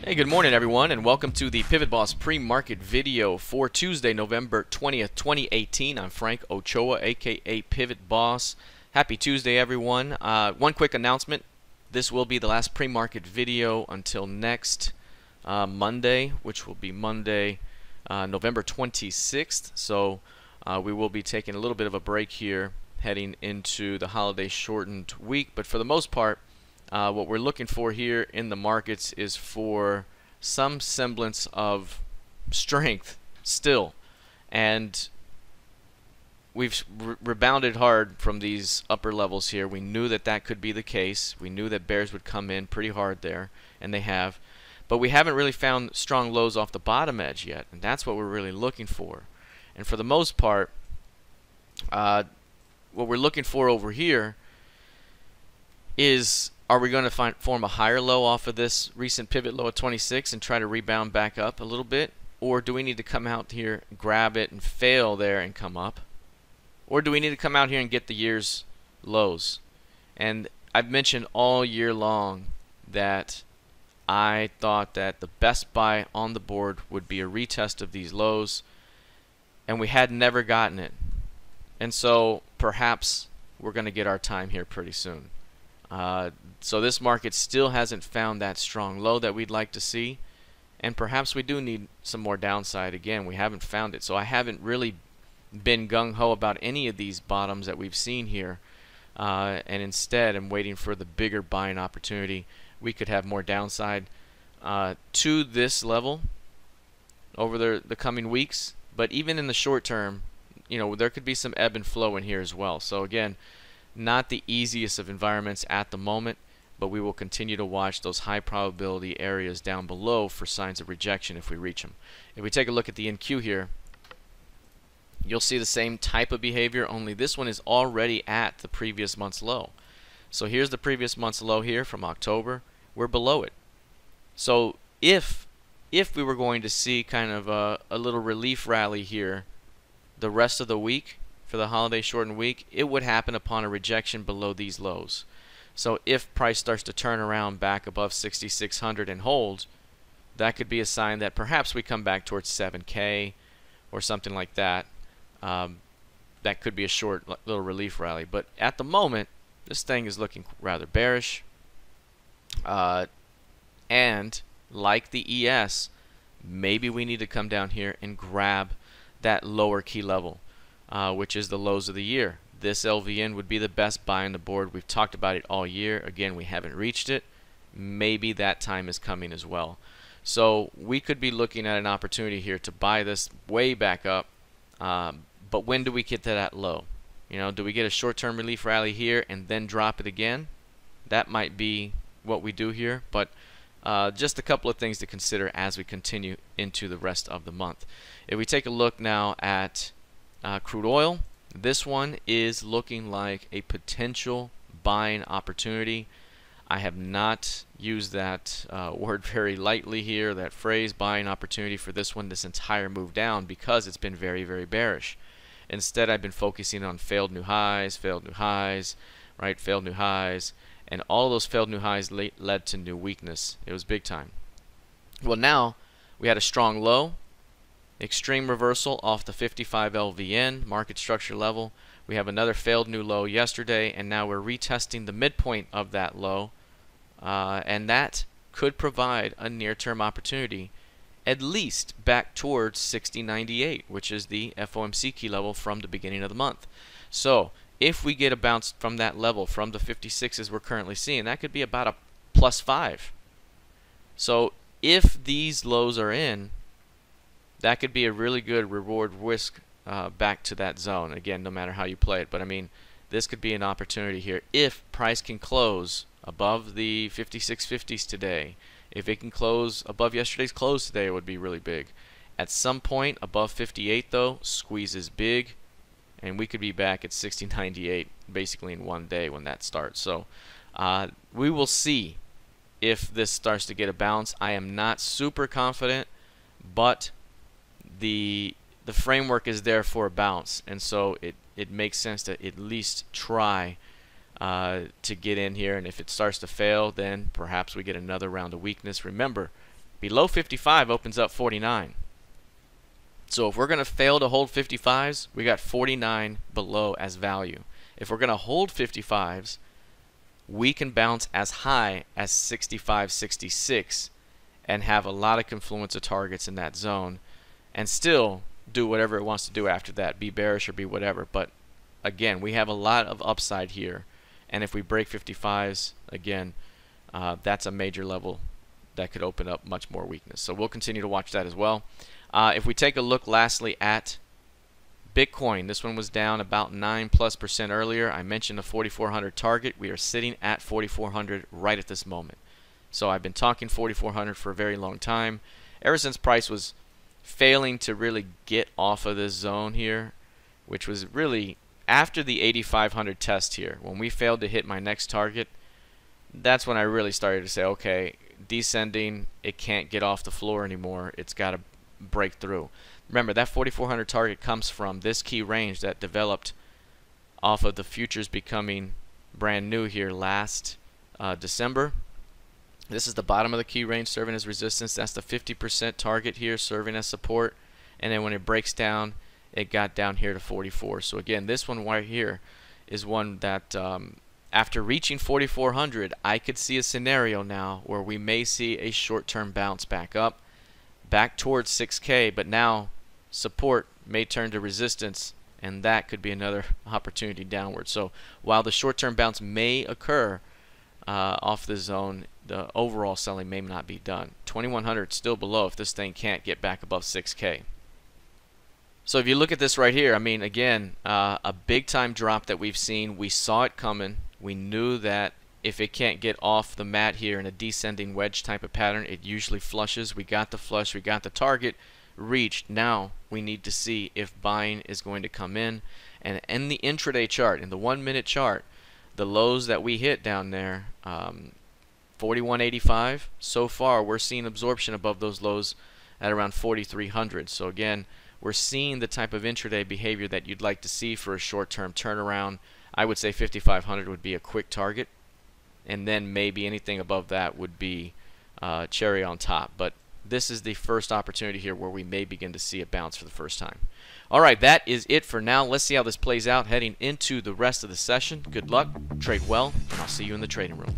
Hey, good morning everyone, and welcome to the PivotBoss pre-market video for Tuesday, November 20th, 2018. I'm Frank Ochoa, aka PivotBoss. Happy Tuesday everyone. One quick announcement. This will be the last pre-market video until next Monday, which will be Monday, November 26th. So we will be taking a little bit of a break here heading into the holiday shortened week, but for the most part what we're looking for here in the markets is for some semblance of strength still, and we've rebounded hard from these upper levels here. We knew that that could be the case. We knew that bears would come in pretty hard there, and they have, but we haven't really found strong lows off the bottom edge yet, and that's what we're really looking for. And for the most part, what we're looking for over here is, are we going to form a higher low off of this recent pivot low of 26 and try to rebound back up a little bit? Or do we need to come out here, grab it, and fail there and come up? Or do we need to come out here and get the year's lows? And I've mentioned all year long that I thought that the best buy on the board would be a retest of these lows, and we had never gotten it. And so perhaps we're going to get our time here pretty soon. So this market still hasn't found that strong low that we'd like to see, and perhaps we do need some more downside. Again, we haven't found it, so I haven't really been gung-ho about any of these bottoms that we've seen here, and instead I'm waiting for the bigger buying opportunity. We could have more downside to this level over the coming weeks, but even in the short term, you know, there could be some ebb and flow in here as well. So again, not the easiest of environments at the moment, but we will continue to watch those high probability areas down below for signs of rejection if we reach them. If we take a look at the NQ here, you'll see the same type of behavior, only this one is already at the previous month's low. So here's the previous month's low here from October. We're below it. So if we were going to see kind of a little relief rally here the rest of the week, for the holiday shortened week, it would happen upon a rejection below these lows. So if price starts to turn around back above 6,600 and hold, that could be a sign that perhaps we come back towards 7K or something like that. That could be a short little relief rally. But at the moment, this thing is looking rather bearish. And like the ES, maybe we need to come down here and grab that lower key level, which is the lows of the year. This LVN would be the best buy on the board. We've talked about it all year. Again, we haven't reached it. Maybe that time is coming as well. So we could be looking at an opportunity here to buy this way back up. But when do we get to that low? You know, do we get a short-term relief rally here and then drop it again? That might be what we do here. But just a couple of things to consider as we continue into the rest of the month. If we take a look now at crude oil, this one is looking like a potential buying opportunity. I have not used that word very lightly here, that phrase buying opportunity, for this one, this entire move down, because it's been very, very bearish. Instead, I've been focusing on failed new highs, right? Failed new highs, and all of those failed new highs led to new weakness. It was big time. Well, now we had a strong low, extreme reversal off the 55 LVN market structure level. We have another failed new low yesterday, and now we're retesting the midpoint of that low, and that could provide a near-term opportunity, at least back towards 60.98, which is the FOMC key level from the beginning of the month. So if we get a bounce from that level, from the 56s we're currently seeing, that could be about a +5. So if these lows are in, that could be a really good reward risk back to that zone. Again, no matter how you play it, but I mean, this could be an opportunity here if price can close above the 5650s today. If it can close above yesterday's close today, it would be really big. At some point above 58 though, squeeze is big, and we could be back at 60.98 basically in one day when that starts. So we will see if this starts to get a bounce. I am not super confident, but the framework is there for a bounce, and so it makes sense to at least try to get in here. And if it starts to fail, then perhaps we get another round of weakness. Remember, Below 55 opens up 49. So if we're going to fail to hold 55s, we got 49 below as value. If we're going to hold 55s, we can bounce as high as 65, 66 and have a lot of confluence of targets in that zone and still do whatever it wants to do after that, be bearish or be whatever. But again, we have a lot of upside here, and if we break 55s, again, that's a major level that could open up much more weakness. So we'll continue to watch that as well. If we take a look lastly at Bitcoin, this one was down about 9+% earlier. I mentioned the 4,400 target. We are sitting at 4,400 right at this moment. So I've been talking 4,400 for a very long time. Ever since price was failing to really get off of this zone here, which was really after the 8,500 test here, when we failed to hit my next target, that's when I really started to say, okay, descending, it can't get off the floor anymore. It's got to break through. Remember, that 4,400 target comes from this key range that developed off of the futures becoming brand new here last December. This is the bottom of the key range serving as resistance. That's the 50% target here serving as support. And then when it breaks down, it got down here to 44. So again, this one right here is one that after reaching 4,400, I could see a scenario now where we may see a short-term bounce back up, back towards 6K, but now support may turn to resistance, and that could be another opportunity downward. So while the short-term bounce may occur off the zone, the overall selling may not be done. 2,100 still below if this thing can't get back above 6K. So if you look at this right here, I mean, again, a big time drop that we've seen. We saw it coming. We knew that if it can't get off the mat here in a descending wedge type of pattern, it usually flushes. We got the flush, we got the target reached. Now we need to see if buying is going to come in. And in the intraday chart, in the 1 minute chart, the lows that we hit down there, 41.85, so far we're seeing absorption above those lows at around 4,300. So again, we're seeing the type of intraday behavior that you'd like to see for a short-term turnaround. I would say 5,500 would be a quick target, and then maybe anything above that would be cherry on top. But this is the first opportunity here where we may begin to see a bounce for the first time. All right, that is it for now. Let's see how this plays out heading into the rest of the session. Good luck, trade well, and I'll see you in the trading room.